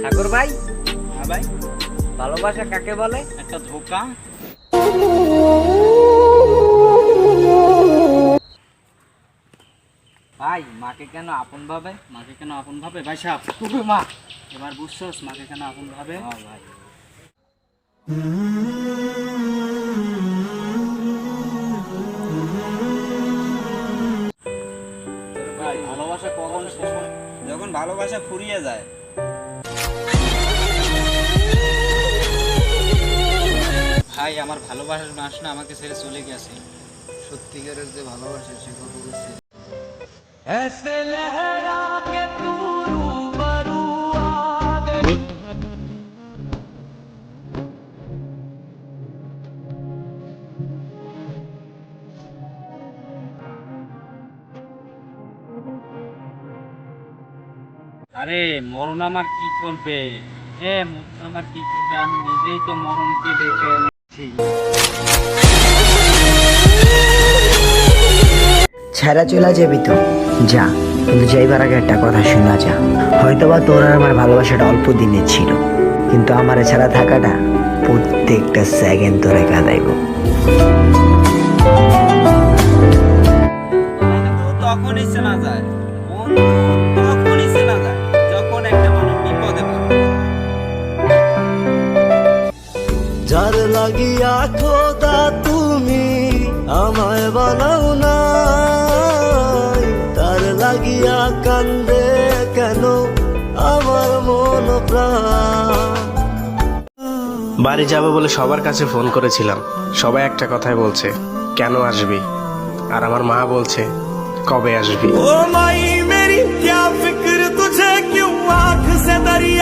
সাগর ভাই, হ্যাঁ ভাই, ভালোবাসা কাকে বলে? একটা ধোকা। ভাই, মাকে কেন আপন ভাবে? মাকে কেন আপন ভাবে? ভাই সাহেব, তুই মা এবার বুঝছস মাকে কেন আপন ভাবে? ভাই, ভাই ভালোবাসা কখন শেষ হয়? যখন ভালোবাসা ফুরিয়ে যায়। ভাই আমার ভালোবাসার মানুষ না আমাকে ছেড়ে চলে গেছে। সত্যিকারের যে ভালোবাসা সে কত বুঝছে। আরে মরণ আমার কি করবে? মরণ আমার কি করবে? আমি নিজেই তো মরণকে ডেকে এনেছি। ছেড়া চলে যাবি তো যা, কিন্তু যাইবার আগে একটা কথা শোনা যা। হয়তোবা তোর আর আমার ভালোবাসাটা অল্প দিনের ছিল, কিন্তু আমার ছাড়া থাকাটা প্রত্যেকটা সেকেন্ড তোরে কাঁদাইব। বন্ধু তখনই চেনা যায়, বন্ধু তখনই চেনা যায় যখন একটা মানুষ বিপদে পড়ে। যার লাগিয়া খোদা তুমি আমায় বানাও না, তার লাগিয়া কান্দে কেন আমার মন প্রাণ। বাড়ি যাবো বলে সবার কাছে ফোন করেছিলাম, সবাই একটা কথাই বলছে, কেন আসবি? আর আমার মা বলছে, কবে আসবি? ओ माई मेरी क्या फिक्र तुझे क्यों आँख से दरिया